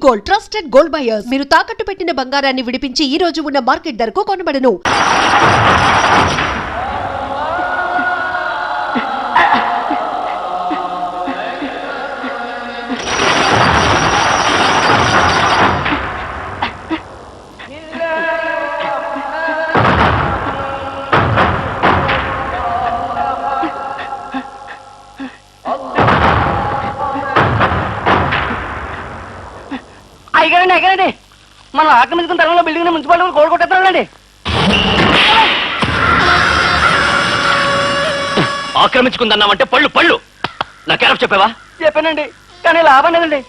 Gold, trusted gold buyers. మీరు తాకట్టు పెట్టిన బంగారాన్ని విడిపించి ఈ రోజు ఉన్న మార్కెట్ ధరకు కొనబడను. అయ్యారండి మనం ఆక్రమించుకున్న తరంలో బిల్డింగ్ మున్సిపాలిటీ గోడ కొట్టేస్తారండి. ఆక్రమించుకుందన్నామంటే పళ్ళు పళ్ళు నా క్యారెక్టర్ చెప్పావా? చెప్పానండి, కానీ లాభం లేదండి.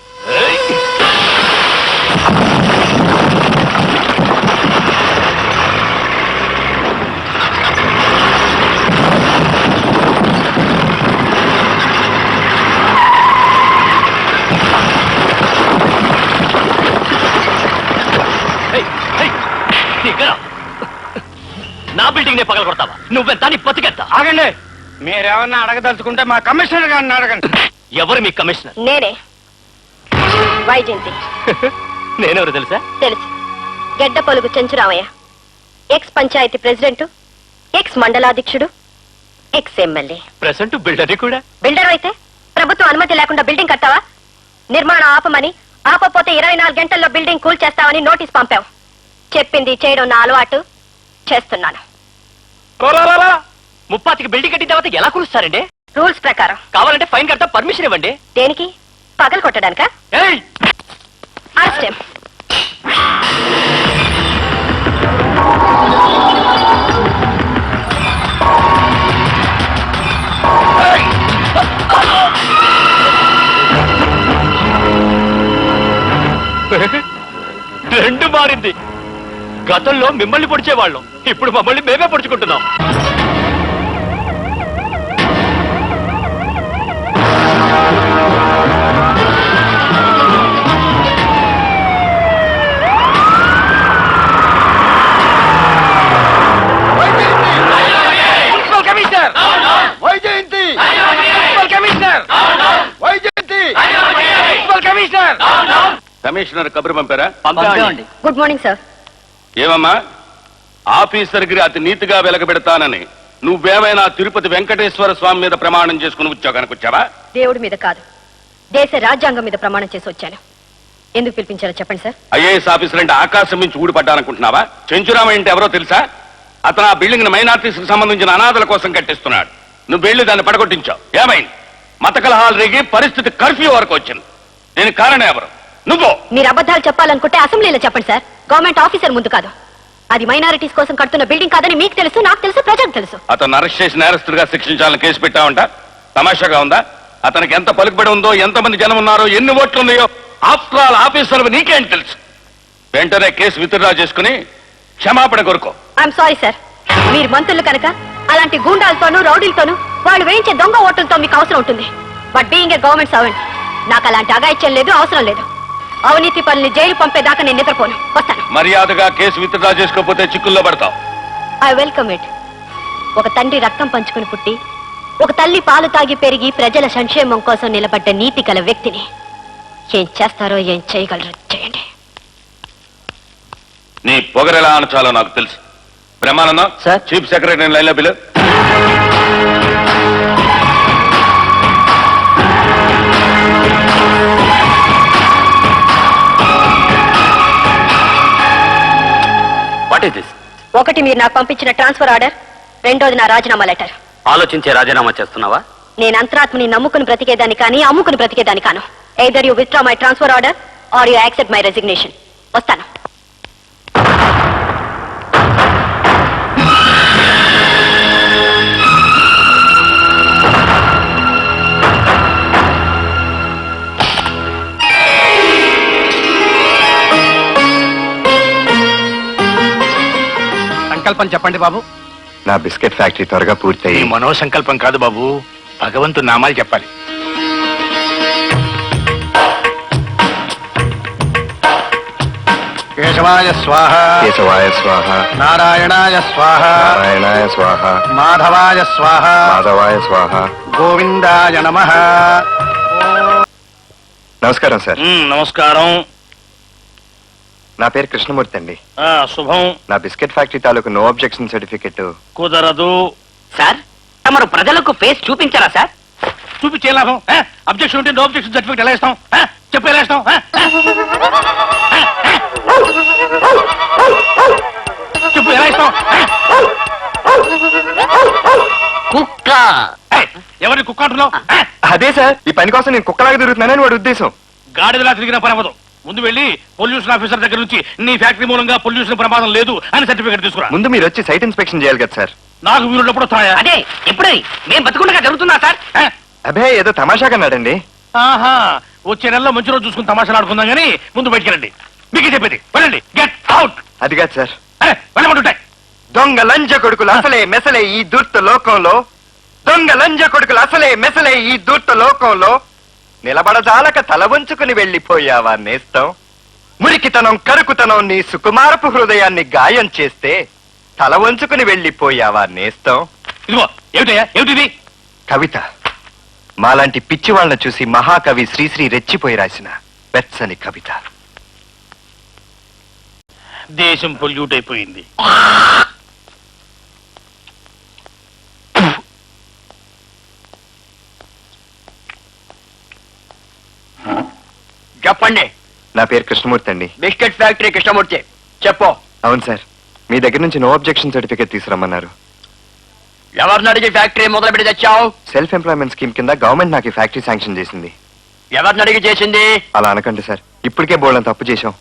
నా బిల్డింగ్ నే పగల కొడతావా? నువ్వెంత నీ బతికెంత? ఆగండి, మీరేమన్నా అడగదలుచుకుంటే మా కమిషనర్ గారిని అడగండి. ఎవరు మీ కమిషనర్? నేనే, వైజయంతి. నేనెవరు తెలుసా? తెలుసు. Gedda Polugu Chenchuramayya, ex panchayat president, ex మండలాధ్యక్షుడు, ఎక్స్ ఎమ్మెల్యే. ప్రెసెంట్ బిల్డర్ కూడా. బిల్డర్ అయితే ప్రభుత్వం అనుమతి లేకుండా బిల్డింగ్ కట్టావా? నిర్మాణం ఆపమని, ఆపపోతే 24 గంటల్లో బిల్డింగ్ కూల్ చేస్తామని నోటీస్ పంపావు. చెప్పింది చేయడం నా అలవాటు, చేస్తున్నాను. ముప్పాతికి బిల్డింగ్ కట్టిన తర్వాత ఎలా కూలుస్తారండి? రూల్స్ ప్రకారం. కావాలంటే ఫైన్ కడతా, పర్మిషన్ ఇవ్వండి. దేనికి? పగలు కొట్టడానికా? అరెస్ట్. రెండు మారింది. గతంలో మిమ్మల్ని పొడిచేవాళ్ళం, ఇప్పుడు మమ్మల్ని మేమే పొడుచుకుంటున్నాం. కమిషనర్ కబురు పంపారా? Good morning sir. ఏమమ్మా, ఆఫీసర్ గిరి అతి నీతిగా వెలగబెడతానని నువ్వేమైనా తిరుపతి వెంకటేశ్వర స్వామి మీద ప్రమాణం చేసుకుని ఉద్యోగానికి వచ్చావా? దేవుడి మీద కాదు, దేశ రాజ్యాంగం మీద ప్రమాణం చేసి వచ్చాను. ఎందుకు పిలిపించారో చెప్పండి సార్. ఐఏఎస్ ఆఫీసర్ అంటే ఆకాశం నుంచి ఊడిపడ్డానుకుంటున్నావా? చెంచురామయ్య అంటే ఎవరో తెలుసా? అతను ఆ బిల్డింగ్ ని మైనార్టీస్ కి సంబంధించిన అనాథల కోసం కట్టిస్తున్నాడు. నువ్వు వెళ్ళి దాన్ని పడగొట్టించావు. ఏమైంది? మత కలహాలు రేగి పరిస్థితి కర్ఫ్యూ వరకు వచ్చింది. దీనికి కారణం ఎవరు? నువ్వు. మీరు అబద్ధాలు చెప్పాలనుకుంటే అసెంబ్లీలో చెప్పండి సార్, గవర్నమెంట్ ఆఫీసర్ ముందు కాదు. అది మైనారిటీస్ కోసం కడుతున్న బిల్డింగ్ కాదని మీకు తెలుసు, నాకు తెలుసు, ప్రజలకు తెలుసు. అతను అరెస్ట్ చేసి నేరస్తుడిగా శిక్షించాలని కేసు పెట్టావంట. తమాషాగా ఉందా? అతనికి ఎంత పలుకుబడి ఉందో, ఎంతమంది జనం ఉన్నారో, ఎన్ని ఓట్లు ఉన్నాయో ఆఫ్టర్ ఆల్ ఆఫీసర్ నీకేం తెలుసు? వెంటనే కేసు విత్డ్రా చేసుకుని క్షమాపణ కోరుకో. ఐఎమ్ సారీ సార్, మీరు మంత్రులు కనుక అలాంటి గూండాలతోనూ రౌడీలతోనూ వాళ్ళు వేయించే దొంగ ఓట్లతో మీకు అవసరం ఉంటుంది. But being a government servant నాకు అలాంటి అగాయిత్యం లేదు, అవసరం లేదు. అవినీతి పనులు జైలు పంపేదాకా నేను నిద్రపోను. వస్తాను. మర్యాదగా కేసు విత్డ్రా చేసుకోకపోతే చిక్కుల్లో పడతావు. I welcome it. ఒక తండ్రి రక్తం పంచుకుని పుట్టి, ఒక తల్లి పాలు తాగి పెరిగి ప్రజల సంక్షేమం కోసం నిలబడ్డ నీతి గల వ్యక్తిని ఏం చేస్తారో, ఏం చేయగలరో చేయండి. నీ పొగరెలా అనచాలో నాకు తెలుసు. బ్రహ్మానందం సార్, చీఫ్ సెక్రటరీ లైన్లో బిలు. ఒకటి మీరు నాకు పంపించిన ట్రాన్స్ఫర్ ఆర్డర్, రెండోది నా రాజీనామా లెటర్. ఆలోచించే రాజీనామా చేస్తున్నావా? నేను అంతరాత్మని నమ్ముకుని బ్రతికేదాన్ని కానీ అమ్ముకుని బ్రతికేదాన్ని కాను. Either you withdraw my transfer order or you accept my resignation. వస్తాను. సంకల్పం చెప్పండి బాబు. నా బిస్కెట్ ఫ్యాక్టరీ త్వరగా పూర్తయి. మనోసంకల్పం కాదు బాబు, భగవంతు నామాలు చెప్పాలి. కేశవాయ స్వాహ, కేశవాయ స్వాహ, నారాయణాయ స్వాహ, నారాయణాయ స్వాహ, మాధవాయ స్వాహ, మాధవాయ స్వాహ, గోవిందాయ నమః. నమస్కారం సార్. నమస్కారం. నా పేరు కృష్ణమూర్తి అండి. శుభం. నా బిస్కెట్ ఫ్యాక్టరీ తాలూకు నో అబ్జెక్షన్ సర్టిఫికెట్. కుదరదు. సార్ తమరు ప్రజలకు ఫేస్ చూపించారా సార్? చూపించే లాభం? అబ్జెక్షన్ ఉంటే నో అబ్జెక్షన్ సర్టిఫికెట్ ఎలా ఇస్తాం? చెప్పు ఎలా ఇస్తాం? చెప్పు ఎలా ఇస్తాం? కుక్క. ఎవరిని కుక్క అంటున్నావు? అదే సార్, ఈ పని కోసం నేను కుక్కలాగా తిరుగుతున్నానని వాడి ఉద్దేశం. గాడిదలా తిరిగిన పని అవ్వదు. ముందు వెళ్ళి పొల్యూషన్ ఆఫీసర్ దగ్గర నుంచి నీ ఫ్యాక్టరీ మూలంగా పొల్యూషన్ ప్రమాదం లేదు అని సర్టిఫికెట్ తీసుకురా. ముందు మీరు వచ్చి సైట్ ఇన్స్పెక్షన్ చేయాలి కదా సార్. నాకు వీరున్నప్పుడు వస్తాయా? అదే ఎప్పుడే మేము బతుకుండగా జరుగుతుందా సార్? అభే ఏదో తమాషాగా అన్నాడండి. ఆహా, వచ్చే నెలలో మంచి రోజు చూసుకుని తమాషాలు ఆడుకుందాం కానీ ముందు బయటికి రండి. మీకు చెప్పేది వెళ్ళండి. Get out. అది కాదు సార్. వెళ్ళమంటుంటాయి. దొంగ లంజ కొడుకులు అసలే మెసలే ఈ దూర్త లోకంలో, దొంగ లంజ కొడుకులు అసలే మెసలే ఈ దూర్త లోకంలో, నిలబడజాలక తల వంచుకుని వెళ్ళిపోయావా నేస్తం. మురికితనం కరుకుతనం నీ సుకుమారపు హృదయాన్ని గాయం చేస్తే తల వంచుకుని వెళ్ళిపోయావా నేస్తం. ఇదిగో ఏమిటయ్యా, ఏమిటిది? కవిత మాలాంటి పిచ్చి వాళ్ళని చూసి మహాకవి శ్రీశ్రీ రెచ్చిపోయి రాసిన వెచ్చని కవిత. దేశం పొల్యూట్ అయిపోయింది. చెప్పండి. నా పేరు కృష్ణమూర్తి అండి. Biscuit factory Krishnamurthy. చెప్పు. అవును సార్, మీ దగ్గర నుంచి నో అబ్జెక్షన్ సర్టిఫికేట్ తీసుకురమ్మన్నారు. ఎవరిని అడిగి ఫ్యాక్టరీ మొదలు పెట్టి తెచ్చావు? సెల్ఫ్ ఎంప్లాయ్మెంట్ స్కీమ్ కింద గవర్నమెంట్ నాకు ఈ ఫ్యాక్టరీ శాంక్షన్ చేసింది. ఎవరిని అడిగి చేసింది? అలా అనకండి సార్, ఇప్పటికే బోల్డంత తప్పు చేశాం.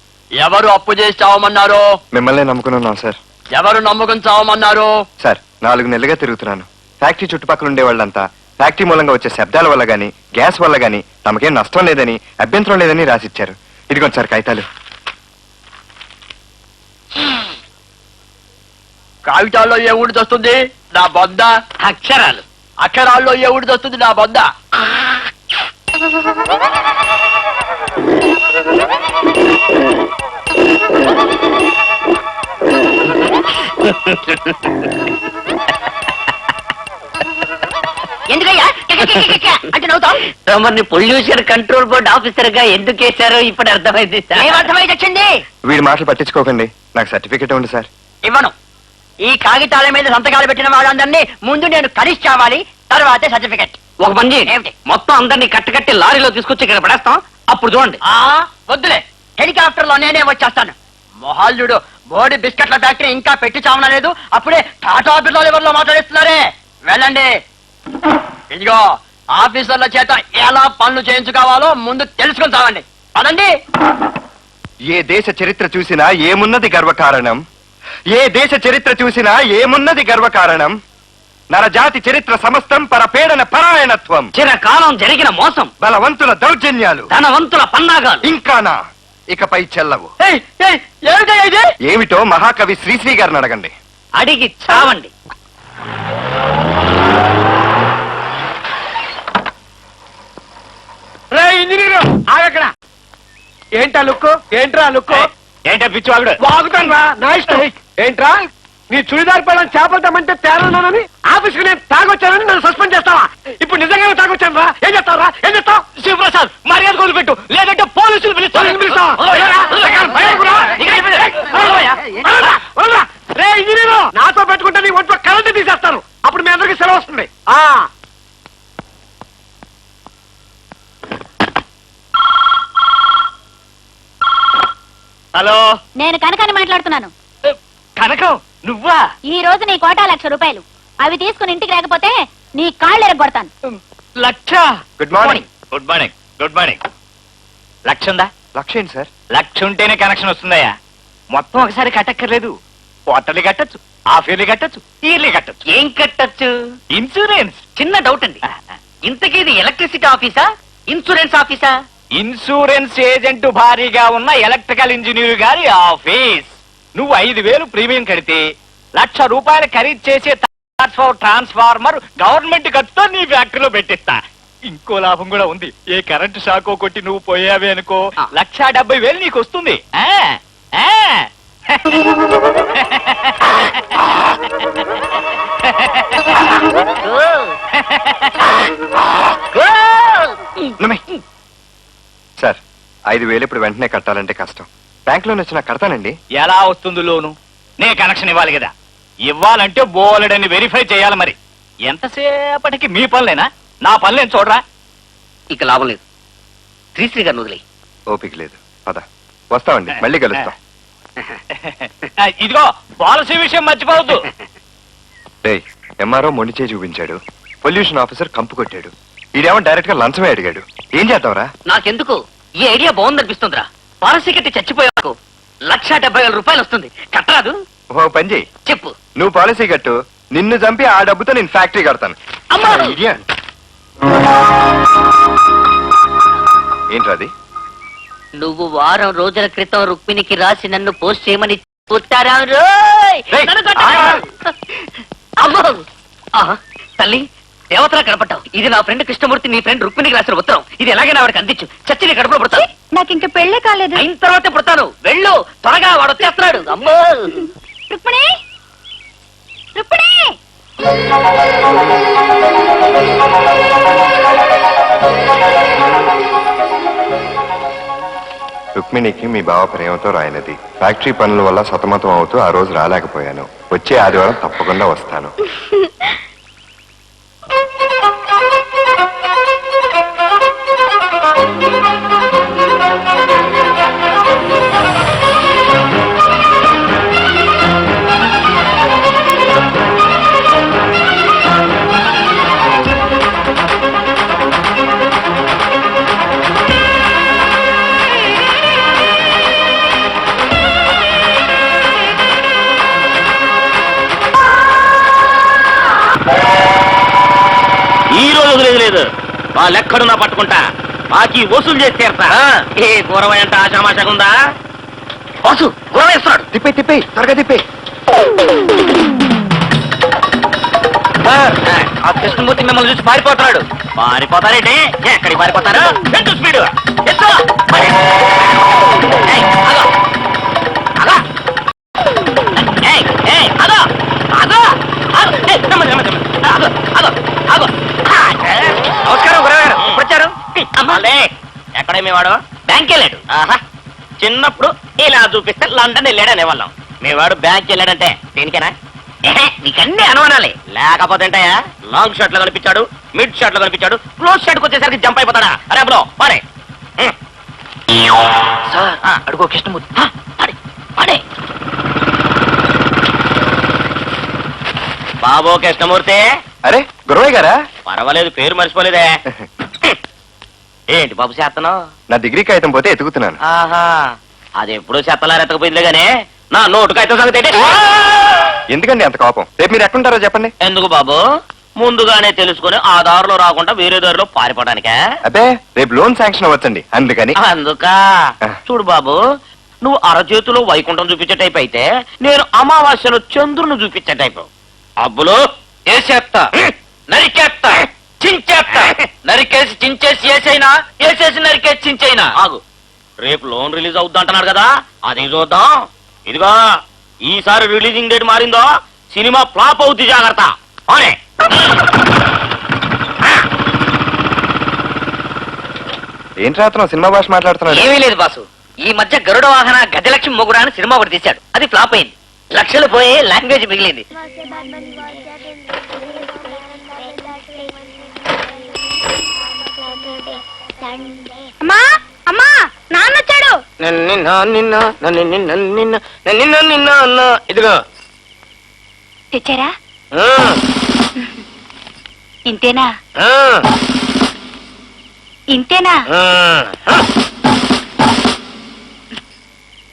ఎవరు అప్పు చేసి చావమన్నారు? మిమ్మల్ని నమ్ముకుని ఉన్నాం సార్. ఎవరు నమ్ముకుని చావమన్నారు? సార్ 4 నెలలుగా తిరుగుతున్నాను. ఫ్యాక్టరీ చుట్టుపక్కల ఉండే వాళ్ళంతా ఫ్యాక్టరీ మూలంగా వచ్చే శబ్దాల వల్ల గానీ గ్యాస్ వల్ల గానీ తమకేం నష్టం లేదని, అభ్యంతరం లేదని రాసిచ్చారు. ఇదిగోండి సార్ కాగితాలు. కాగితాల్లో ఏ ఊడి వస్తుంది? నా బొద్ద. అక్షరాలు. అక్షరాల్లో ఏ ఊడి వస్తుంది? నా బొద్ద. ఎందుకయ్యా అంటే నవ్వుతాం? తమని పొల్యూషన్ కంట్రోల్ బోర్డ్ ఆఫీసర్ గా ఎందుకు వేశారో ఇప్పుడు అర్థమైంది. ఏమర్థమైంది వచ్చింది? వీడి మాటలు పట్టించుకోకండి, నాకు సర్టిఫికేట్ ఉంది సార్. ఇవ్వను. ఈ కాగితాల మీద సంతకాలు పెట్టిన వాళ్ళందరినీ ముందు నేను కలిసి చావాలి, తర్వాతే సర్టిఫికెట్. ఒక పని చేయండి, మొత్తం అందరినీ కట్టకట్టి లారీలో తీసుకొచ్చి ఇక్కడ పడేస్తాం, అప్పుడు చూడండి. వద్దులే, హెలికాప్టర్ లో నేనే వచ్చేస్తాను. మొహాల్యుడు బోడి బిస్కెట్ల ఫ్యాక్టరీ ఇంకా పెట్టి చావనలేదు, అప్పుడే టాటా బిర్లా లెవెల్లో మాట్లాడిస్తున్నారే. వెళ్ళండి. ఇదిగో ఆఫీసర్ల చేత ఎలా పనులు చేయించుకోవాలో ముందు తెలుసుకుని చావండి. పదండి. ఏ దేశ చరిత్ర చూసినా ఏమున్నది గర్వకారణం, ఏ దేశ చరిత్ర చూసినా ఏమున్నది గర్వకారణం. నరజాతి చరిత్ర సమస్తం పరపీడన పరాయణత్వం, చిరకాలం జరిగిన మోసం, బలవంతుల దౌర్జన్యాలు, ధనవంతుల పన్నాగాలు ఇంకానా ఇకపై చెల్లవు. ఏమిటో మహాకవి శ్రీశ్రీ గారిని అడగండి. అడిగి చావండి. ఆగక్కడ. ఏంటా లుక్కు? ఏంట్రా లుక్కు? ఏంటా పిచ్చి వాగుడు? వాగుతాను రా, నా ఇష్టం. ఏంట్రా నీ చుడిదార్ పైన చేపలు తమ్మంటే తేరన్నానని ఆఫీస్కి నేను తాగొచ్చానని నన్ను సస్పెండ్ చేస్తావా? ఇప్పుడు నిజంగానే తాగొచ్చాను రా. ఏం చేస్తావు రా? ఏం చేస్తావు? శివప్రసాద్ మర్యాద వదిలిపెట్టు, లేదంటే పోలీసులు పిలుస్తావా? రే ఇంజనీరు, నాతో పెట్టుకుంటే నీ ఒంట్లో కరెంట్ తీసేస్తాను, అప్పుడు మీ అందరికి సెలవు వస్తుంది. హలో, నేను కనకాన్ని మాట్లాడుతున్నాను. కనకం నువ్వా? ఈ రోజు నీ కోటా 1,00,000 రూపాయలు. అవి తీసుకుని ఇంటికి రాకపోతే నీ కాళ్ళు ఎరగొడతాను. Laksha. Good morning. Good morning. Good morning. Laksha ఉందా? లక్ష ఏంటి సార్? లక్ష ఉంటేనే కనెక్షన్ వస్తుందయ్యా. మొత్తం ఒకసారి కట్టక్కర్లేదు. క్వార్టర్లీ కట్టచ్చు, హాఫ్ ఇయర్లీ కట్టచ్చు, ఇయర్లీ కట్టచ్చు. ఏం కట్టచ్చు? ఇన్సూరెన్స్. చిన్న డౌట్ అండి, ఇంతకీ ఇది ఎలక్ట్రిసిటీ ఆఫీసా, ఇన్సూరెన్స్ ఆఫీసా? ఇన్సూరెన్స్ ఏజెంట్ భారీగా ఉన్న ఎలక్ట్రికల్ ఇంజనీర్ గారి ఆఫీస్. నువ్వు 5,000 ప్రీమియం కడితే 1,00,000 రూపాయలు ఖరీదు చేసే ట్రాన్స్ఫార్మర్ గవర్నమెంట్ ఖర్చుతో నీ ఫ్యాక్టరీలో పెట్టిస్తా. ఇంకో లాభం కూడా ఉంది. ఏ కరెంటు షాకో కొట్టి నువ్వు పోయావే అనుకో, 1,70,000 నీకు వస్తుంది. సార్ 5,000 ఇప్పుడు వెంటనే కట్టాలంటే కష్టం. బ్యాంక్ లోన్ వచ్చినా కడతానండి. ఎలా వస్తుంది లోను? నే కనెక్షన్ ఇవ్వాలి కదా. ఇవ్వాలంటే బోలెడని వెరిఫై చేయాలి. మరి ఎంతసేపటికి మీ పనులేనా? నా పనులేం చూడరా. ఇక లాభం లేదు. శ్రీశ్రీ గారిని వదిలే. ఓపిక లేదు. పద, వస్తామండి, మళ్ళీ కలుస్తాం. ఇదిగో పాలసీ విషయం మర్చిపోవద్దు. డేయ్, ఎంఆర్ఓ మొండిచే చూపించాడు, పొల్యూషన్ ఆఫీసర్ కంపు కొట్టాడు, ఈడేమో డైరెక్ట్ గా లంచమే అడిగాడు. ఏం చేద్దాంరా? నాకెందుకు ఈ ఐడియా బాగుందనిపిస్తుందిరా. పాలసీ కట్టి చచ్చిపోయాకు 1,70,000 రూపాయలు వస్తుంది. కట్టరాదు? ఓ పని చెయ్యి, చెప్పు. నువ్వు పాలసీ కట్టు, నిన్ను చంపి ఆ డబ్బుతో నేను ఫ్యాక్టరీ కడతాను. అమ్మా! Idiot. ఏంట్రాది? నువ్వు వారం రోజుల క్రితం రుక్మిణికి రాసి నన్ను పోస్ట్ చేయమని ఉత్తరా రోయ్! రేయ్, నన్ను కొట్టకు! అమ్మో! ఆహా, తల్లి దేవతలా కనపడ్డావు. ఇది నా ఫ్రెండ్ కృష్ణమూర్తి నీ ఫ్రెండ్ రుక్మిణికి రాసిన ఉత్తరం. ఇది ఎలాగైనా వాడికి అందించు. చచ్చి నీ కడుపులో పుడతాను. నాకు ఇంకా పెళ్ళే కాలేదు. అయిన తర్వాతే పుడతాను. వెళ్ళు త్వరగా, వాడు వచ్చేస్తున్నాడు. అమ్మో! రుక్మిణి, రుక్మిణి! రుక్మిణికి మీ బావ ప్రేమతో రాయినది. ఫ్యాక్టరీ పనుల వల్ల సతమతం అవుతూ ఆ రోజు రాలేకపోయాను. వచ్చే ఆదివారం తప్పకుండా వస్తాను. ఈ రోజు వదిలేదు. మా లెక్కడున్నా పట్టుకుంటా. మాకి వసూలు చేసి తీరతా. ఏ కూరమై అంటే ఆశామాషగా ఉందా? బాసు గొడవ వేస్తున్నాడు. తిప్పే తిప్పే, త్వరగా తిప్పే. ఆ కృష్ణమూర్తి మిమ్మల్ని చూసి పారిపోతున్నాడు. పారిపోతారేంటి? ఎక్కడికి పారిపోతారు? ఎంత స్పీడ్? నమస్కారం గురవ గారు. వచ్చారు? ఎక్కడే మీ వాడు? బ్యాంక్ వెళ్ళాడు. ఆహా, చిన్నప్పుడు ఇలా చూపిస్తే లండన్ వెళ్ళాడనే వాళ్ళం. మీ వాడు బ్యాంక్ వెళ్ళాడంటే దీనికేనా? నీకన్నీ అనుమానాలే. లేకపోతే ఏంటయ్యా? లాంగ్ షర్ట్ లో కనిపించాడు, మిడ్ షర్ట్ లో కనిపించాడు, క్లోజ్ షర్ట్ వచ్చేసరికి జంప్ అయిపోతాడా? అరే అప్పుడు పడే సార్ అడుగో కృష్ణమూర్తి. పడే పడే. బాబు కృష్ణమూర్తి. అరే గురవయ్య గారా? పర్వాలేదు, పేరు మర్చిపోలేదే. ఏంటి బాబు చేస్తున్నావు? నా డిగ్రీ కాగితం పోతే ఎతుకుతున్నాను. ఆహా, అది ఎప్పుడూ చెత్తలారు ఎత్తకపోయిందిలే గానీ నా నోటుకు అయితే సంగతి ఏంటి? ఎందుకండి అంత కోపం? రేపు మీరు ఎక్కడుంటారో చెప్పండి. ఎందుకు బాబు? ముందుగానే తెలుసుకుని ఆ దారిలో రాకుండా వేరే దారిలో పారిపోవడానికా? అబ్బే, రేపు లోన్ శాంక్షన్ అవ్వచ్చండి, అందుకని. అందుకా? చూడు బాబు, నువ్వు అరచేతిలో వైకుంఠం చూపించే టైప్ అయితే నేను అమావాస్యలో చంద్రుని చూపించే టైపు. అబ్బులు వేసేస్తా, నరికేస్తా, చించేస్తా. నరికేసి చించేసి వేసైనా, వేసేసి నరికేసి చించైనా. ఆగు, రేపు లోన్ రిలీజ్ అవుద్ది అంటున్నారు కదా, అది చూద్దాం. ఇదిగో, ఈసారి రిలీజింగ్ డేట్ మారిందో సినిమా ఫ్లాప్ అవుద్ది, జాగ్రత్త. అవునే ఏంటి రాత్రం సినిమా భాష మాట్లాడుతున్నాడు? ఏమీ లేదు బాసు. ఈ మధ్య గరుడ వాహన గజలక్ష్మి మొగుడా అని సినిమా ఒకటి తీశాడు. అది ఫ్లాప్ అయింది. లక్షలు పోయి లాంగ్వేజ్ మిగిలింది. అమ్మా, అమ్మా, నాన్న వచ్చాడు. ఇదిగో తెచ్చారా? ఇంతేనా? ఇంతేనా?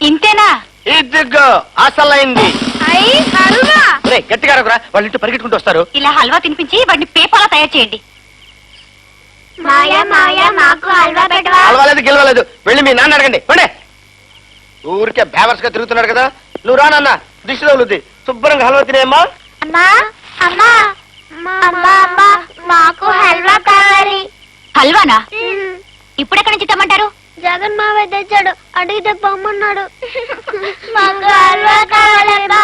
ఇంతేనా? ఇదిగో అసలైంది. అయ్యి హల్వా. గట్టిగా రా, వాళ్ళ ఇంటి పరిగెట్టుకుంటూ వస్తారు. ఇలా హల్వా తినిపించి వాడిని పేపాలా తయారు చేయండి. మాయా మాయా మాకు హల్వా పెట్టవా? అలవాలేదు గెలవలేదు, వెళ్ళి మీ నాన్న అడగండి. పండే, ఊరికే బేవర్స్ గా తిరుగుతున్నాడు కదా. నువ్వు రా నాన్న, దిష్టిలో ఉంది. శుభ్రంగా హల్వా తినేమ్మా. అమ్మా, అమ్మా, అమ్మా, అమ్మా, మాకు హల్వా కావాలి. హల్వానా? ఇప్పుడెక్కడి నుంచి తెమ్మంటారు? జగన్ మావయ్య తెచ్చాడు, అడిగితే పొమ్మన్నాడు. మాకు హల్వా కావాలమ్మా.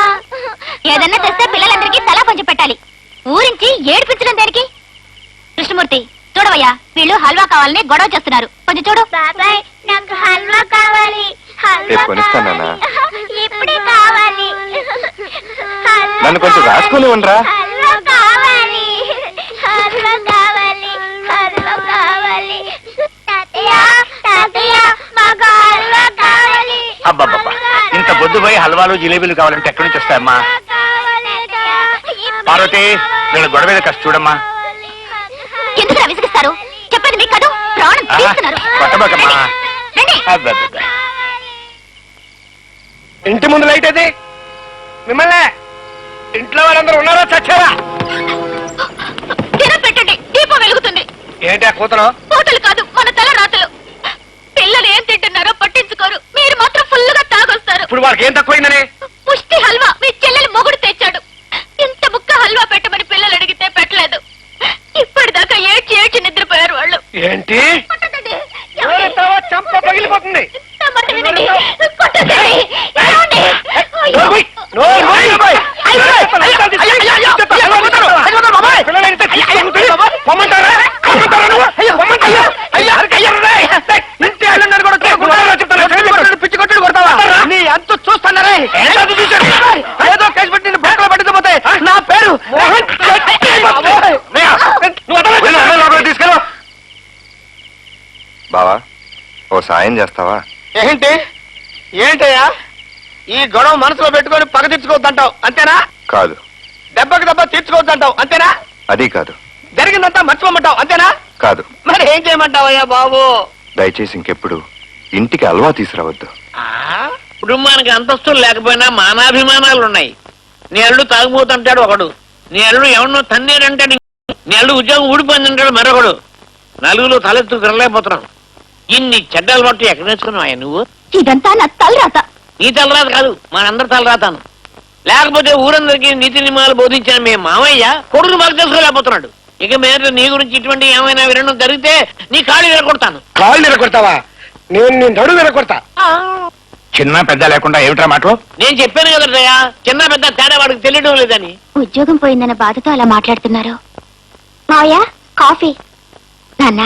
ఏదన్నా తెస్తే పిల్లలందరికీ తలా కొంచెం పెట్టాలి. ఊరించి ఏడిపించడం దేనికి? కృష్ణమూర్తి, చూడవయ్యా, వీళ్ళు హల్వా కావాలని గొడవ చేస్తున్నారు. కొంచెం చూడు. బాబాయ్, నాకు హల్వా కావాలి. రేపు కొనిస్తానా? ఇప్పుడే కావాలి. నన్ను కొంచెం రాసుకుని ఉండరా. హల్వా కావాలి. హల్వా కావాలి. హల్వా కావాలి. తాతయ్య, తాతయ్య, మాకు హల్వా కావాలి. అబ్బబ్బబ్బా, ఇంత బొద్దుపోయి హల్వాలు జిలేబీలు కావాలంటే ఎక్కడి నుంచి వస్తాయమ్మా? కావాలి తాతయ్య. ఇప్పుడే పార్వతి, వీళ్ళ గొడవ మీద కాస్త చూడమ్మా. ఎందుకు విసిగిస్తారు? చెప్పండి మీకు కదూ, ప్రాణం తీస్తున్నారు. కొట్టబాకమ్మా. రండి. అబ్బబ్బబ్బా. ఇంటి ముందు లైట్ అది మిమ్మల్ని ఇంట్లో వాళ్ళందరూ ఉన్నారా చచ్చారా? తిన పెట్టండి, దీపం వెలుగుతుంది. ఏంటి ఆ కూతురు? పూటలు కాదు, మన తల రాతలు. పిల్లలు ఏం తింటున్నారో పట్టించుకోరు, మీరు మాత్రం ఫుల్ గా తాగొస్తారు. ఇప్పుడు వాళ్ళకి ఏం తక్కువైందని? పుష్టి హల్వా మీ చెల్లెలు మొగుడు తెచ్చాడు. ఇంత ముక్క హల్వా పెట్టమని పిల్లలు అడిగితే పెట్టలేదు. ఇప్పటిదాకా ఏడ్చి ఏడ్చి నిద్రపోయారు వాళ్ళు. ఏంటి? కొట్టదండి. ఎవరెత్తావో చంప పగిలిపోతుంది. నా మాట వినండి. కొట్టదండి. ఏమండి? అయ్యో. నోరు మూయి, బాబాయ్. పిల్లలు ఇంత తీసుకుంటుంది. పొమ్మంటారా? పొమ్మంటారా నువ్వు? పొమ్మంటారా? ఇంటి వాళ్ళందరూ కూడా కొడతారా చెప్తాను. పిచ్చి కొట్టుడు కొడతావా? నీ అంత చూస్తున్నారే. ఏదో కేసు పెట్టి నిన్ను బొక్కలో పట్టించబోతే నా పేరు తీసుకెళ్ళు. బావా, ఓ సాయం చేస్తావా? ఏంటి? ఏంటయ్యా ఈ గొడవ మనసులో పెట్టుకొని పగ తీర్చుకోవద్దంటావు అంతేనా? కాదు, దెబ్బకి దెబ్బ తీర్చుకోవద్దంటావు అంతేనా? అది కాదు. జరిగిందంతా మర్చిపోమంటావు అంతేనా? కాదు, మరి ఏం చేయమంటావయ్యా బాబు? దయచేసి ఇంకెప్పుడు ఇంటికి హల్వా తీసుకురావద్దు. కుటుంబానికి అంతస్తులు లేకపోయినా మానాభిమానాలు ఉన్నాయి. నీ అల్లుడు తాగుబోతుంటాడు ఒకడు, నీ అల్లుడు ఎవరినో తన్నేడంటాడు, నీ అల్లుడు ఉద్యోగం ఊడిపోయిందంటాడు మరొకడు. నలుగురు తలెత్తు తిరగలేకపోతున్నాం. ఇన్ని చెడ్డలు పట్టు ఎక్కడ నేర్చుకున్నావు ఆయన నువ్వు? ఇదంతా నా తలరాత. నీ తలరాత కాదు, మనందరి తలరాతాను. లేకపోతే ఊరందరికీ నీతి నియమాలు బోధించిన మీ మామయ్య కొడుకు మాకు తెలుసుకోలేకపోతున్నాడు. ఇక మీద నీ గురించి ఇటువంటి ఏమైనా వినడం జరిగితే నీ కాళ్ళు విరగొడతాను. కాళ్ళు నిరకొడతావా? నేను నీ నడు నిరకొడతా. చిన్న పెద్ద లేకుండా ఏమిట్రా మాటలు? నేను చెప్పాను కదయ్యా, చిన్న పెద్ద తేడా వాడికి తెలియడం లేదని. ఉద్యోగం పోయిందన్న బాధతో అలా మాట్లాడుతున్నారు. మావయ్య, కాఫీ. నాన్న,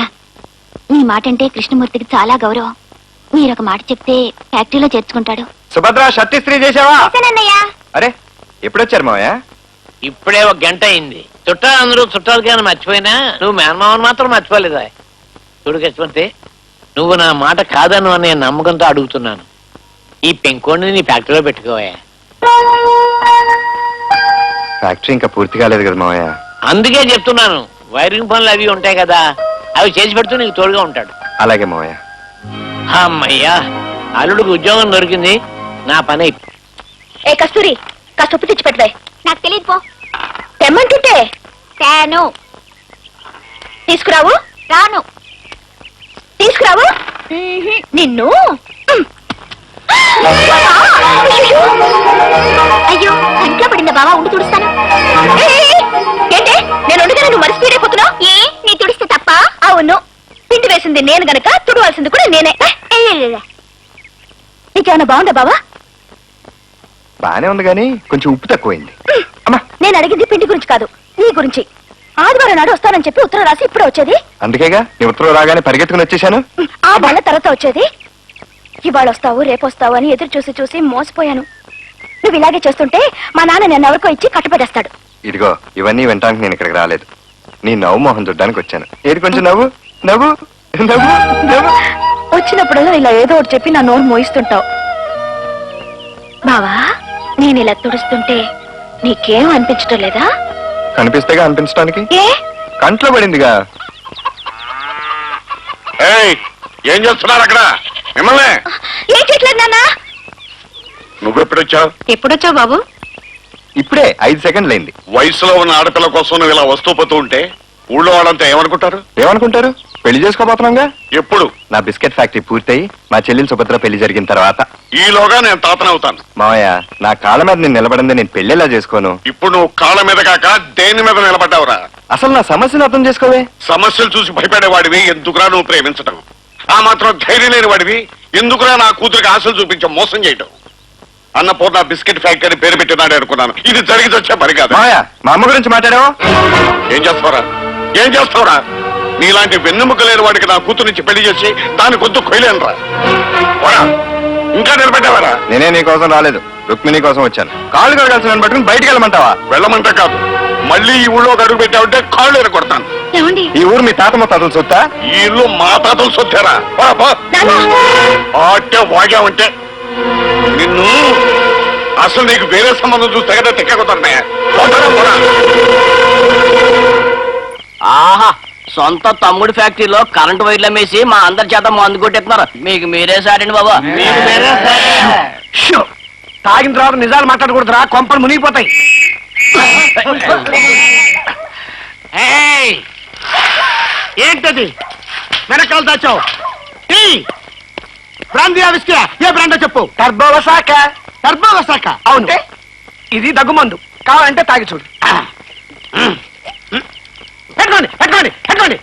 మీ మాట అంటే కృష్ణమూర్తికి చాలా గౌరవం. మీరొక మాట చెప్తే ఫ్యాక్టరీలో చేర్చుకుంటాడు. సుభద్ర, షర్ట్ ఇస్త్రీ చేసావా? చేశానన్నయ్య. అరే, ఎప్పుడొచ్చారు మావయ్య? ఇప్పుడే ఒక గంట అయింది. చుట్టాలు అందరూ చుట్టాలు కానీ మర్చిపోయినా నువ్వు మేనమావని మాత్రం మర్చిపోలేదా? చూడు కృష్ణమూర్తి, నువ్వు నా మాట కాదను అనే నమ్మకంతో అడుగుతున్నాను. ఈ పెంకోడిని నీ ఫ్యాక్టరీలో పెట్టుకోవా. ఫ్యాక్టరీ ఇంకా పూర్తి కాలేదు కదా మావయ్య. అందుకే చెప్తున్నాను, వైరింగ్ పనులు అవి ఉంటాయి కదా, అవి చేసి పెడుతూ నీకు తోడుగా ఉంటాడు. అలాగే మావయ్య. అమ్మయ్యా, అల్లుడికి ఉద్యోగం దొరికింది, నా పని. ఏ కస్తూరి, కాస్త ఉప్పు తెచ్చి పెట్టవే. నాకు తెలియదు పో. తెమ్మంటుంటే తేను. తీసుకురావు? రాను. తీసుకురావు? నిన్ను. అయ్యో, కంట్లో పడిందా బావా? ఉండి తుడుస్తాను. ఏంటే, నేను ఉండగానే నువ్వు మరి స్పీడ్ అయిపోతున్నావు? ఏ, నీ తుడిస్తే తప్ప? అవును, పిండి వేసింది నేను గనక తుడవాల్సింది కూడా నేనే. నీకేమన్నా బాగుందా బావా? బానే ఉంది కానీ కొంచెం ఉప్పు తక్కువైంది. అమ్మా, నేను అడిగింది పిండి గురించి కాదు, నీ గురించి. ఆదివారం నాడు వస్తానని చెప్పి ఉత్తరం రాసి ఇప్పుడే వచ్చేది. అందుకేగా నీ ఉత్తరం రాగానే పరిగెత్తుకుని వచ్చేసాను. ఆ వాళ్ళ తర్వాత వచ్చేది. ఇవాళ వస్తావు రేపు వస్తావు అని ఎదురు చూసి చూసి మోసపోయాను. నువ్వు ఇలాగే చేస్తుంటే మా నాన్న నన్ను ఎవరికో ఇచ్చి కట్టుబెట్టేస్తాడు. ఇదిగో, ఇవన్నీ వినటానికి నేను ఇక్కడికి రాలేదు. నీ నవ్వు మొహం చూడ్డానికి వచ్చాను. ఏది కొంచెం నవ్వు నవ్వు నవ్వు నవ్వు. వచ్చినప్పుడల్లా ఇలా ఏదో ఒకటి చెప్పి నా నోరు మోయిస్తుంటావు. బావా, నేను ఇలా తుడుస్తుంటే నీకేం అనిపించటం లేదా? కనిపిస్తేగా అనిపించడానికి. ఏ, కంట్లో పడిందిగా. ఏయ్, ఏం చేస్తున్నారు అక్కడ? మిమ్మల్ని. ఏం చేయట్లేదు నాన్న. నువ్వెప్పుడొచ్చావు? ఎప్పుడొచ్చావు బాబు? ఇప్పుడే 5 సెకండ్లు అయింది. వయసులో ఉన్న ఆడపిల్ల కోసం నువ్వు ఇలా వస్తూ పోతూ ఉంటే ఊళ్ళో వాళ్ళంతా ఏమనుకుంటారు? ఏమనుకుంటారు? పెళ్లి చేసుకోబోతున్నాగా. ఎప్పుడు? నా బిస్కెట్ ఫ్యాక్టరీ పూర్తయి మా చెల్లెలు సుభద్ర పెళ్లి జరిగిన తర్వాత. ఈలోగా నేను తాతనవుతాను. మావయ్య, నా కాళ్ళ మీద నేను నిలబడింది నేను పెళ్లిలా చేసుకోను. ఇప్పుడు నువ్వు కాళ్ళ మీద కాక దేని మీద నిలబడ్డావురా? అసలు నా సమస్యను అర్థం చేసుకోవే. సమస్యలు చూసి భయపడేవాడివి ఎందుకురా నువ్వు ప్రేమించడం? ఆ మాత్రం ధైర్యం లేని వాడివి ఎందుకురా నా కూతురికి ఆశలు చూపించ మోసం చేయటం? అన్నపూర్ణ బిస్కెట్ ఫ్యాక్టరీ పేరు పెట్టినాడే అనుకున్నాను. ఇది జరిగి వచ్చే పని కాదు. మావయ్య, మా అమ్మ గురించి మాట్లాడావా? ఏం చేస్తావురా? ఏం చేస్తావురా? నీలాంటి వెన్నెముక లేని వాడికి నా కూతురు నుంచి పెళ్లి చేసి దాని కొద్దు కొయ్యలేనురా. ఇంకా నిలబడ్డావారా? నేనే నీ కోసం రాలేదు, రుక్మిణి కోసం వచ్చాను. కాళ్ళు కడగాల్సిన నన్ను పట్టుకుని బయటికి వెళ్ళమంటావా? వెళ్ళమంటే కాదు, మళ్ళీ ఈ ఊళ్ళో అడుగు పెట్టావంటే కాళ్ళు ఎరగొడతాను. ఏమండి ఈ ఊరు మీ తాత ముత్తాతల సొత్తా? ఈ ఇల్లు మా తాతలు సొచ్చారా? అంటే వాగావంటే నిన్ను అసలు నీకు వేరే సంబంధం చూస్తే కదా తిక్కకుతున్నాయా? ఆహా, సొంత తమ్ముడి ఫ్యాక్టరీలో కరెంట్ వైర్లు అమ్మేసి మా అందరి చేత మందు కొట్టేస్తున్నారు. మీకు మీరే సారండి బాబా. షో! తాగిన తర్వాత నిజాలు మాట్లాడకూడదురా, కొంపలు మునిగిపోతాయి. ఏంటది వెనకాల దాచావు? బ్రాందీ ఆవిస్కియా, ఏ బ్రాండో చెప్పు. టర్బోవసాక. టర్బోవసాక అవును, ఇది దగ్గుమందు, కావాలంటే తాగి చూడు. పెట్టుకోండి పెట్టుకోండి పెట్టుకోండి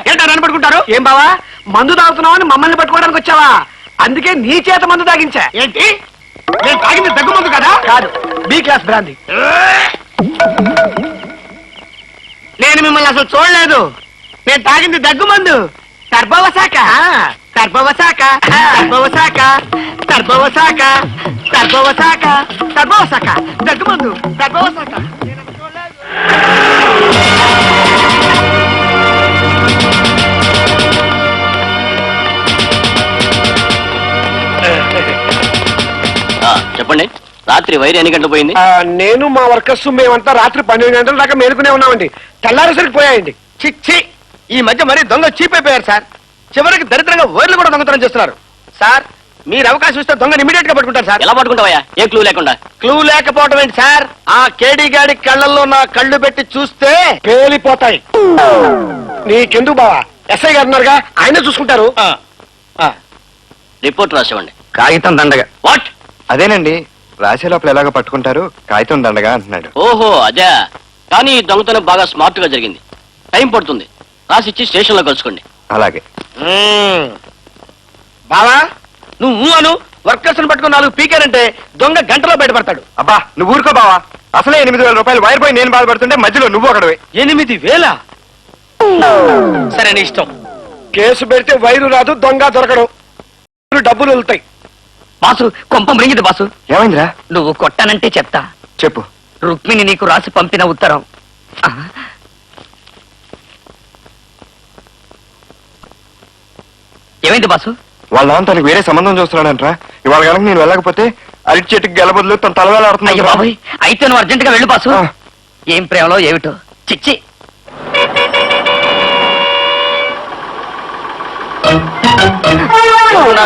ఏంటో నన్ను పట్టుకుంటారు? ఏం బావా, మందు తాగుతున్నావు అని మమ్మల్ని పట్టుకోవడానికి వచ్చావా? అందుకే నీ చేత మందు తాగించా. ఏంటి, నేను తాగింది దగ్గు మందు కదా? కాదు, బి క్లాస్ బ్రాంది. నేను మిమ్మల్ని అసలు చూడలేదు, నేను తాగింది దగ్గు మందు. టర్బోవసాక టర్బోవసాక టర్బోవసాక టర్బోవసాక టర్బోవసాక టర్బోవసాక దగ్గు మందు టర్బోవసాక. చెప్పండి, రాత్రి వైర్ ఎన్ని గంటలు పోయింది? నేను మా వర్కర్స్ మేమంతా రాత్రి 12 గంటల దాకా మేలుకునే ఉన్నామండి. తెల్లారేసరికి పోయాయండి. చిచ్చి, ఈ మధ్య మరీ దొంగ చీప్ అయిపోయారు సార్. చివరికి దరిద్రంగా వైర్లు కూడా దొంగతనం చేస్తున్నారు సార్. మీరు అవకాశం ఇస్తే దొంగని ఇమీడియట్ గా పట్టుకుంటారు సార్. ఎలా పట్టుకుంటావయ్యా, ఏ క్లూ లేకుండా? క్లూ లేకపోవడం ఏంటి సార్? ఆ కేడీ గాడి కళ్ళల్లో నా కళ్ళు పెట్టి చూస్తే పేలిపోతాయి. నీకెందుకు బావా, ఎస్ఐ గారు ఉన్నారుగా, ఆయనే చూసుకుంటారు. రిపోర్ట్ రాసివ్వండి. కాగితం దండగా. వాట్? అదేనండి, రాసే లోపల ఎలాగ పట్టుకుంటారు, కాగితం దండగా అంటున్నాడు. ఓహో అదే. కానీ ఈ దొంగతనం బాగా స్మార్ట్ గా జరిగింది. టైం పడుతుంది, రాసిచ్చి స్టేషన్ లో కలుసుకోండి. అలాగే. బావా, నువ్వు అను, వర్కర్స్ పట్టుకుని 4 పీకారంటే దొంగ గంటలో బయటపడతాడు. అబ్బా నువ్వు ఊరుకో బావా, అసలే 8,000 రూపాయలు వైర్ పోయి నేను బాధపడుతుంటే మధ్యలో నువ్వు ఒకడవే. 8,000? సరే నీ ఇష్టం. కేసు పెడితే వైరు రాదు, దొంగ దొరకడు, డబ్బులు వెళ్తాయి. బాసు, కొంప మృంగిది బాసు. ఏమైందిరా? నువ్వు కొట్టానంటే చెప్తా. చెప్పు. రుక్మిణి నీకు రాసి పంపిన ఉత్తరం. ఏమైంది బాసు? వాళ్ళ నాన్న తనకి వేరే సంబంధం చూస్తున్నాడంట్రా. ఇవాళ కనుక నేను వెళ్ళకపోతే అరటి చెట్టుకి గెలబదులు తన తలవేలాడుతున్నాయి. అయ్యో బాబోయ్, అయితే నువ్వు అర్జెంట్ గా వెళ్ళు బాసు. ఆ. ఏం ప్రేమలో ఏమిటో, చిచ్చి.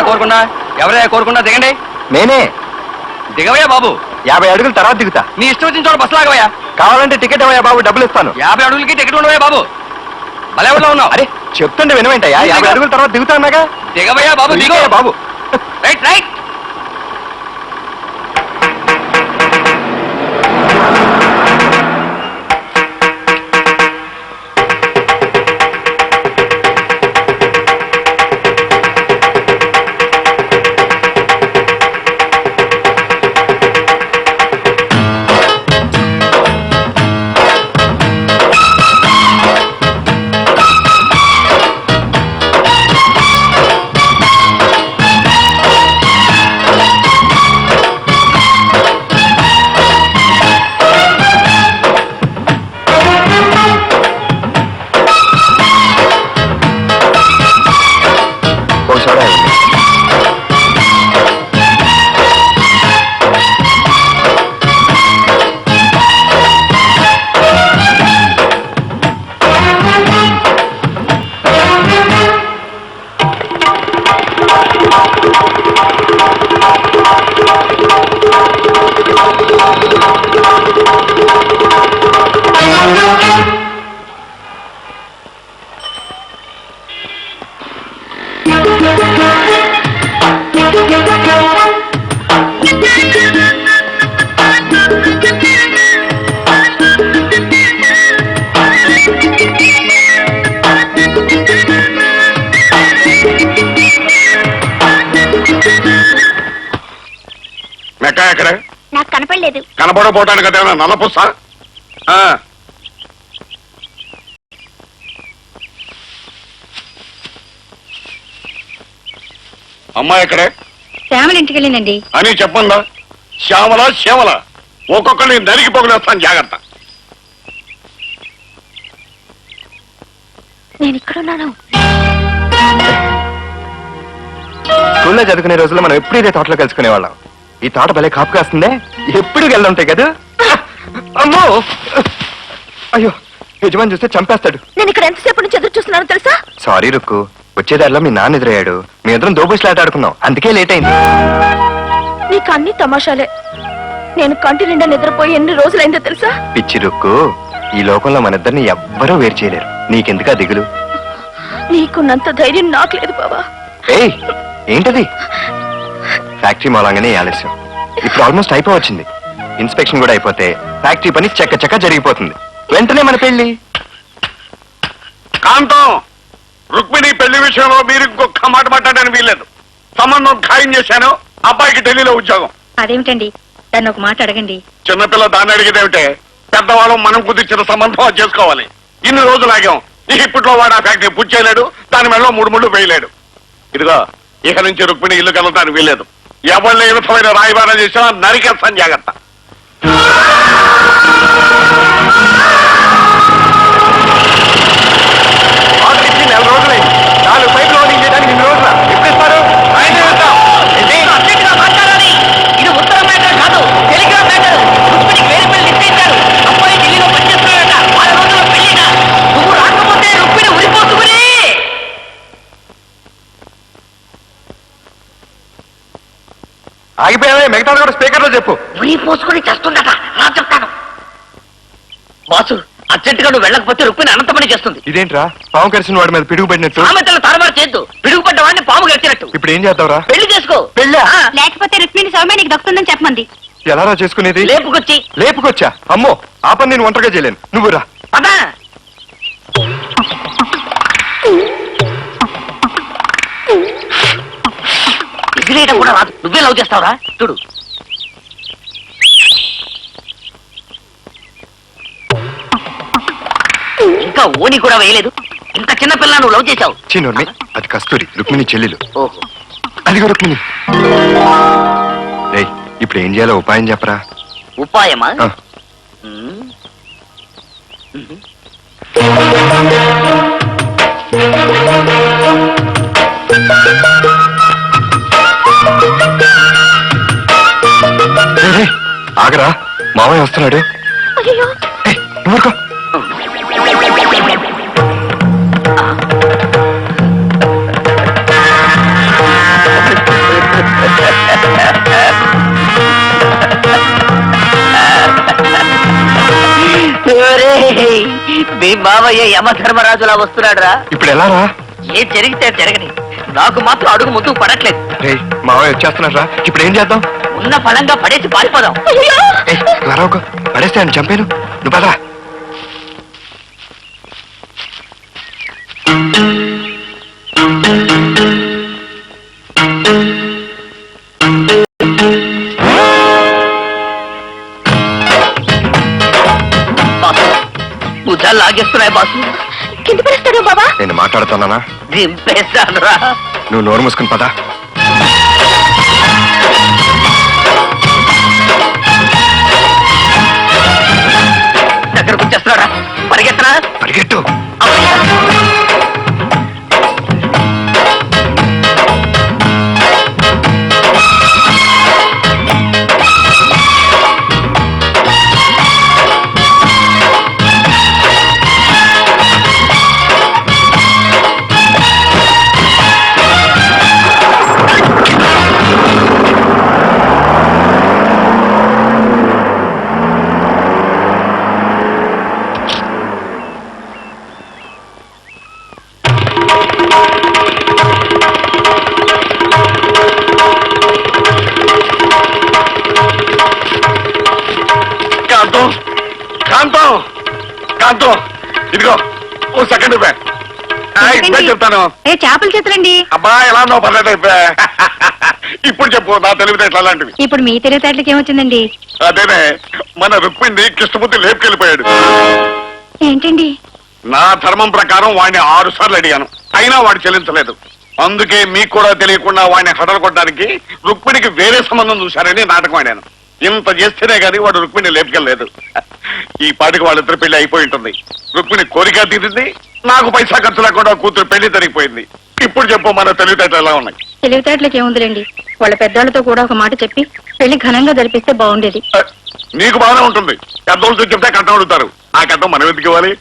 కోరుకున్నా ఎవరయ్యా? కోరుకున్నా దిగండి. నేనే. దిగవయ్యా బాబు. 50 అడుగుల తర్వాత దిగుతా. నీ ఇష్టం వచ్చిన చోట బస్సు లాగవయ్యా. కావాలంటే టికెట్ ఇవ్వయా బాబు, డబ్బులు ఇస్తాను. 50 అడుగులకి టికెట్ ఉండవయ్యా బాబు. భలేవాళ్ళలో ఉన్నావు. అరే చెప్తుంటే వినవేంటయ్యా, 50 అడుగుల తర్వాత దిగుతాన్నాగా. దిగవయ్యా బాబు, దిగు దిగయ్యా బాబు. Right right. ఓ సోడా ఇవ్వండి. మెక్క ఎక్కడ? నాకు కనపడలేదు. కనపడపోవటానికి అదేమన్నా నల్లపుస్సా? అమ్మాయి ఎక్కడే శ్యామల ఇంటికి వెళ్ళిందండి. అని చెప్పందా? శ్యామల శ్యామల ఒక్కొక్కరిని నరికి పొగలేస్తాను, జాగ్రత్త. నేను ఇక్కడున్నాను. స్కూల్లో చదువుకునే రోజుల్లో మనం ఎప్పుడు ఇదే తోటలో కలుసుకునే వాళ్ళం. ఈ తోట భలే కాపు కాస్తుందే, ఎప్పుడు వెళ్తుంటాయి కదా. అమ్మో, అయ్యో, యజమాని చూస్తే చంపేస్తాడు. నేను ఇక్కడ ఎంతసేపు నుంచి ఎదురు చూస్తున్నాను తెలుసా? సారీ రుక్కు, వచ్చేదారిలో మీ నాన్న ఎదురయ్యాడు. మీ ఇద్దరం దోబుస్లాట ఆడుకున్నాం, అందుకే లేట్ అయింది. నీకు అన్ని తమాషాలే. నేను కంటి నిండా నిద్రపోయి ఎన్ని రోజులైందో తెలుసా? పిచ్చి రుక్కు, ఈ లోకంలో మన ఇద్దరిని ఎవ్వరూ వేరు చేయలేరు. నీకెందుకా దిగులు? నీకున్నంత ధైర్యం నాకు లేదు బాబా. ఏయ్, ఏంటది? ఫ్యాక్టరీ మూలంగానే ఈ ఆలస్యం. ఇప్పుడు ఆల్మోస్ట్ అయిపోవచ్చింది. ఇన్స్పెక్షన్ కూడా అయిపోతే ఫ్యాక్టరీ పని చక్క జరిగిపోతుంది. వెంటనే మన పెళ్లి. కాంతం, రుక్మిణి పెళ్లి విషయంలో మీరు ఇంకొక మాట మాట్లాడడానికి వీల్లేదు. సంబంధం ఖాయం చేశాను, అబ్బాయికి ఢిల్లీలో ఉద్యోగం. అదేమిటండి, దాన్ని ఒక మాట అడగండి. చిన్నపిల్ల దాన్ని అడిగేదేమిటే? పెద్దవాళ్ళం మనం కుదిర్చిన సంబంధం చేసుకోవాలి. ఇన్ని రోజులు ఆగాం. ఇప్పట్లో వాడు ఆ ఫ్యాక్టరీ పూర్తి చేయలేడు, దాని మెడలో 3 ముళ్ళు వేయలేడు. ఇదిగో, ఇక నుంచి రుక్మిణి ఇల్లు కలవడానికి వీల్లేదు. ఎవరిని ఏ విధమైన రాయబారం చేసినా నరికేస్తాను, జాగ్రత్త. నెల రోజులైంది. 4 పైపులు లోడింగ్ చేయడానికి 2 రోజుల. ఎప్పుడు ఇస్తారు? ఇది ఉత్తర మ్యాటర్ కాదు, టెలిగ్రామ్ మ్యాటర్. రుక్మిణికి వేరే పెళ్లి నిశ్చయించారు. అబ్బాయి ఢిల్లీలో పనిచేస్తున్నాడట. 6 రోజుల పెళ్లిట. నువ్వు రాకపోతే రుక్మిణి ఉరిపోతుంది. ఆగిపోయావే, మిగతా కూడా స్పీకర్ లో చెప్పు. ఉరి పోసుకుని చేస్తుందట. రా చెప్తాను. బాసు, అర్జెంటుగా నువ్వు వెళ్ళకపోతే రుక్మిణి అనంతమని చేస్తుంది. ఇదేంట్రా, పాము కరిసిన వాడి మీద పిడుగుపడినట్టు? సామెతలు తారుమారు చేయొద్దు. పిడుగుపడ్డ వాడిని పాము గడిచినట్టు. ఇప్పుడు ఏం చేద్దాంరా? పెళ్లి చేసుకో. పెళ్ళా? లేకపోతే రుక్మిణి సౌమ్యానికి దక్కుతుందని చెప్పమంది. ఎలారా చేసుకునేది? లేపుకొచ్చి లేపుకొచ్చా? అమ్మో, ఆ పని నేను ఒంటరిగా చేయలేను. నువ్వు రా. పదా. ఎగిరేయడం కూడా రాదు. నువ్వే లవ్ చేస్తావురా? చూడు. ఇంకా ఓని కూడా వేయలేదు. ఇంత చిన్న పిల్ల నువ్వు లవ్ చేశావు. చిన్నోర్మి, అది కస్తూరి, రుక్మిణి చెల్లెలు. ఓహో, అదిగో రుక్మిణి. రేయ్, ఇప్పుడు ఏం చేయాలో ఉపాయం చెప్పరా. ఉపాయమా? ఆ. ఉమ్. రేయ్, రేయ్, ఆగరా, మావయ్య వస్తున్నాడు. అయ్యో, ఏయ్, నువ్వు ఊరుకో. ఒరేయ్, మీ మావయ్య యమధర్మరాజులా వస్తున్నాడురా. ఇప్పుడు ఎలా రా? ఏం జరిగితే జరగని, నాకు మాత్రం అడుగు ముందుకు పడట్లేదు. రేయ్, మావయ్య వచ్చేస్తున్నాడు రా. ఇప్పుడు ఏం చేద్దాం? ఉన్న ఫలంగా పడేసి పారిపోదాం. ఏయ్, రావుకో, పడేస్తే అని చంపాను. నువ్వు పదరా. బాసు, భుజాలు లాగేస్తున్నాయి బాసు. కింద పడేస్తాడు బాబా. నేను మాట్లాడుతున్నానా? దింపేస్తాను రా. నువ్వు నోరు మూసుకుని పదా. దగ్గరకు వచ్చేస్తున్నాడా? పరిగెత్తనా? పరిగెట్టు. కాంతం, కాంతం, కాంతం, ఇదిగో ఓ సెకండ్ చెప్తాను. ఏ చేపలు చేతులండి. అబ్బా, ఎలా ఉన్నావు? పర్లేదు. ఇప్పుడు చెప్పు, నా తెలివితేటలు అలాంటివి. ఇప్పుడు మీ తెలివితేటలకి ఏమొచ్చిందండి? అదేనే, మన రుక్మిణి కృష్ణమూర్తి లేపుకెళ్ళిపోయాడు. ఏంటండి? నా ధర్మం ప్రకారం వాడిని 6 సార్లు అడిగాను, అయినా వాడు చెల్లించలేదు. అందుకే మీకు కూడా తెలియకుండా వాడిని హడలు కొట్టడానికి రుక్మిణికి వేరే సంబంధం చూశారని నాటకం ఆడాను. ఇంత చేస్తేనే కానీ వాడు రుక్మిణి లేపుకెళ్ళలేదు. ఈ పాటికి వాళ్ళిద్దరు పెళ్లి అయిపోయి ఉంటుంది. రుక్మిణి కోరిక తీరింది, నాకు పైసా ఖర్చు లేకుండా కూతురు పెళ్లి జరిగిపోయింది. ఇప్పుడు చెప్పు మన తెలివితేటలు ఎలా ఉన్నాయి? తెలివితేటలకి ఏముందిలేండి, వాళ్ళ పెద్దవాళ్ళతో కూడా ఒక మాట చెప్పి పెళ్లి ఘనంగా జరిపిస్తే బాగుండేది. నీకు బాగానే ఉంటుంది. పెద్దోళ్ళతో చెప్తే కట్నం అడుగుతారు. ఆ కట్నం మనం ఎందుకు ఇవ్వాలి?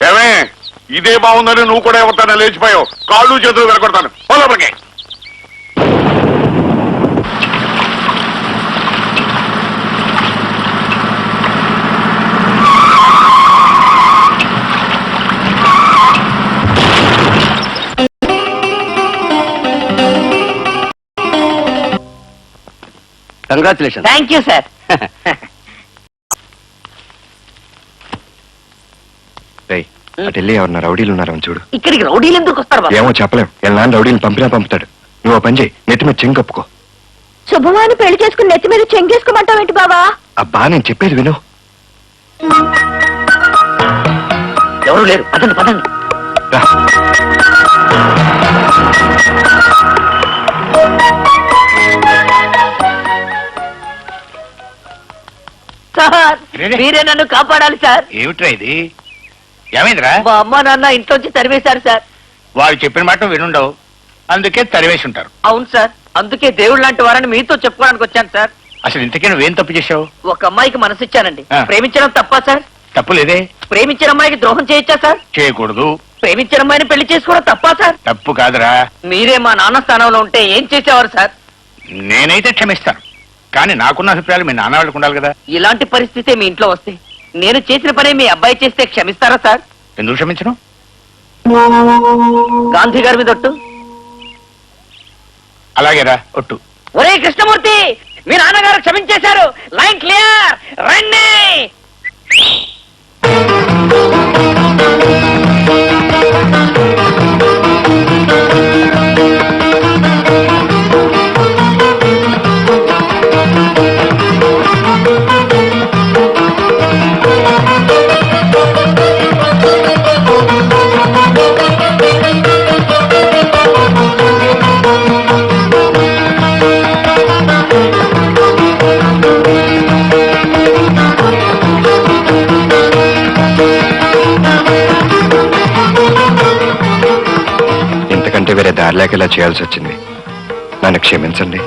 ఏమే ఇదే బాగుందని నువ్వు కూడా ఎవరితోనే లేచిపోయావు. కాళ్ళు చేతులు వెరగొడతాను. పోలోపలికి. కంగ్రాచులేషన్. Thank you sir. అటెళ్ళి ఎవరన్నా రౌడీలు ఉన్నారని చూడు. ఇక్కడికి రౌడీలు ఎందుకు వస్తారు బాబు? ఏమో చెప్పలేం. వీళ్ళ నాన్న రౌడీలు పంపినా పంపుతాడు. నువ్వు ఓ పని చేయి, నెత్తి మీద చెంగు కప్పుకో. శుభమాని పెళ్లి చేసుకుని నెత్తి మీద చెంగేసుకోమంటావేంటి బావా? అబ్బా నేను చెప్పేది విను. ఎవరు లేరు, పదండి పదండి. రా. సార్ మీరే నన్ను కాపాడాలి సార్. ఏమిట్రా ఇది? ఏమైందిరా? మా అమ్మ నాన్న ఇంట్లోంచి తరివేశారు సార్. వాళ్ళు చెప్పిన మాట వినుండవు, అందుకే తరివేసి ఉంటారు. అవును సార్, అందుకే దేవుడు లాంటి వారని మీతో చెప్పుకోవడానికి వచ్చాను సార్. అసలు ఇంతకీ నువ్వేం తప్పు చేశావు? ఒక అమ్మాయికి మనసిచ్చానండి. ఆ. ప్రేమించడం తప్పా సార్? తప్పు లేదే. ప్రేమించిన అమ్మాయికి ద్రోహం చేయొచ్చా సార్? చేయకూడదు. ప్రేమించిన అమ్మాయిని పెళ్లి చేసుకోవడం తప్పా సార్? తప్పు కాదురా. మీరే మా నాన్న స్థానంలో ఉంటే ఏం చేసేవారు సార్? నేనైతే క్షమిస్తాను, కానీ నాకున్న అభిప్రాయాలు మీ నాన్న వాళ్ళకు ఉండాలి కదా. ఇలాంటి పరిస్థితి మీ ఇంట్లో వస్తే నేను చేసిన పని మీ అబ్బాయి చేస్తే క్షమిస్తారా సార్? ఎందుకు క్షమించను? గాంధీ గారి మీద ఒట్టు. అలాగేరా, ఒట్టు. ఒరే కృష్ణమూర్తి, మీ నాన్నగారు క్షమించేశారు. లైన్ క్లియర్, రండి. ఇంతకంటే వేరే దారి లేక ఇలా చేయాల్సి వచ్చింది. నన్ను క్షమించండి.